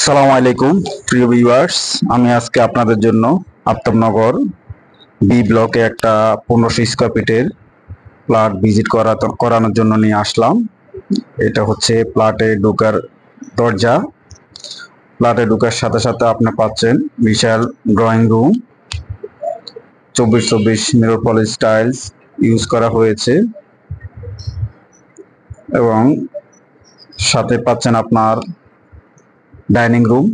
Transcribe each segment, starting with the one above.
আসসালামু আলাইকুম প্রিয় ভিউয়ার্স, আমি আজকে আপনাদের জন্য আফতাবনগর বি ব্লকে একটা 1500 স্কয়ার ফিটের প্লট ভিজিট করানোর জন্য নিয়ে আসলাম। এটা হচ্ছে প্লটে ঢোকার দরজা। প্লটে ঢোকার সাথে সাথে আপনি পাচ্ছেন বিশাল drawing room, 24x24 mirror polish tiles use করা হয়েছে এবং সাথে পাচ্ছেন আপনার ডাইনিং রুম,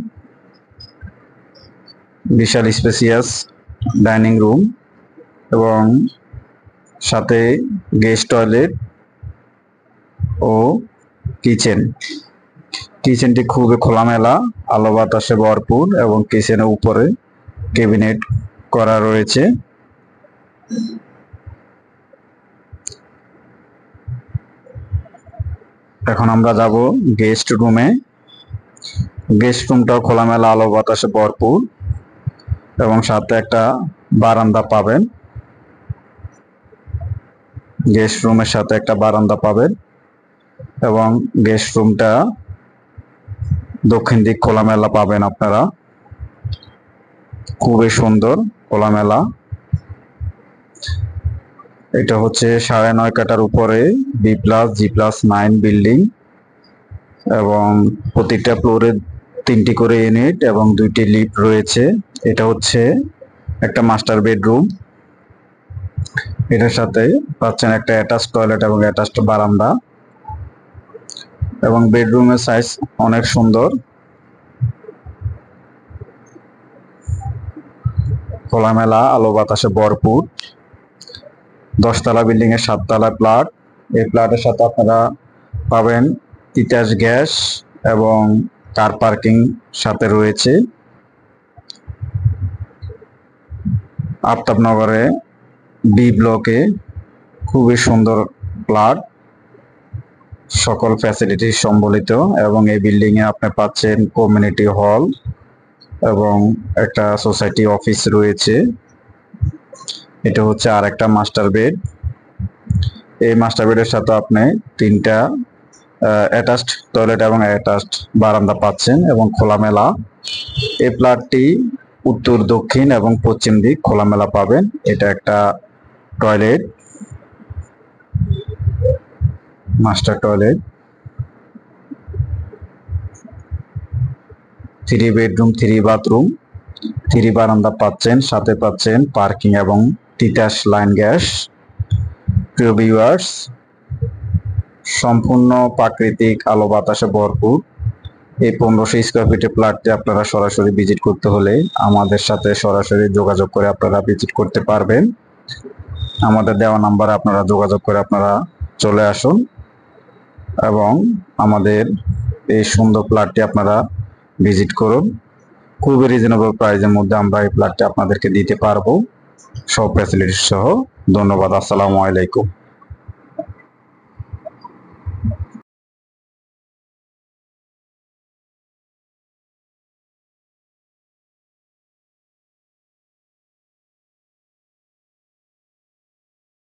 বিশাল স্পেসিয়াস ডাইনিং রুম এবং সাথে গেস্ট টয়লেট ও কিচেনটি খুবই খোলামেলা, আলো বাতাসে ভরপুর এবং কিচেনের উপরে ক্যাবিনেট করা রয়েছে। এখন আমরা যাব গেস্ট রুমে। গেস্ট রুমটাও খোলামেলা, আলো বাতাসে ভরপুর এবং সাথে একটা বারান্দা পাবেন। গেস্ট রুমের সাথে একটা বারান্দা পাবেন এবং গেস্ট রুমটা দক্ষিণ দিক খোলামেলা পাবেন আপনারা। খুবই সুন্দর খোলামেলা। এটা হচ্ছে 9.5 কাঠার উপরে B+G+9 বিল্ডিং এবং প্রতিটা ফ্লোরে 3টি করে ইউনিট এবং 2টি লিফট রয়েছে। এটা হচ্ছে একটা মাস্টার বেডরুম। এটার সাথে পাচ্ছেন একটা অ্যাটাচ টয়লেট এবং অ্যাটাচড বারান্দা এবং বেডরুমের সাইজ অনেক সুন্দর, খোলামেলা, আলো বাতাসে ভরপুর। 10 তলা বিল্ডিং এর 7 তলা প্লট। এই প্লটের সাথে আপনারা পাবেন তিতাস গ্যাস এবং কার পার্কিং সাথে রয়েছে। আফতাবনগরে বি ব্লকে খুবই সুন্দর প্লট, সকল ফ্যাসিলিটি সম্বলিত এবং এই বিল্ডিং এ আপনি পাচ্ছেন কমিউনিটি হল এবং একটা সোসাইটি অফিস রয়েছে। এটা হচ্ছে আর একটা মাস্টার বেড। এই মাস্টার বেডের সাথে আপনি 3টা অ্যাটাচড টয়লেট এবং অ্যাটাচড বারান্দা পাচ্ছেন এবং খোলামেলা। এই প্লটটি উত্তর, দক্ষিণ এবং পশ্চিম দিক খোলামেলা পাবেন। এটা একটা toilet, master toilet, 3 bedroom 3 bathroom, 3 বারান্দা পাচ্ছেন, সাথে পাচ্ছেন পার্কিং এবং তিতাস লাইন গ্যাস। প্রিয় ভিউয়ার্স, সম্পূর্ণ প্রাকৃতিক আলো বাতাসে ভরপুর এই 1500 স্কয়ার ফিটের প্লটটি আপনারা সরাসরি ভিজিট করতে হলে আমাদের সাথে সরাসরি যোগাযোগ করে আপনারা ভিজিট করতে পারবেন। আমাদের দেওয়া নাম্বারে আপনারা যোগাযোগ করে আপনারা চলে আসুন এবং আমাদের এই সুন্দর প্লটটি আপনারা ভিজিট করুন। খুবই রিজনেবল প্রাইসের মধ্যে আমরা এই প্লটটি আপনাদেরকে দিতে পারবো, সব ফ্যাসিলিটি সহ। ধন্যবাদ। আসসালামু আলাইকুম।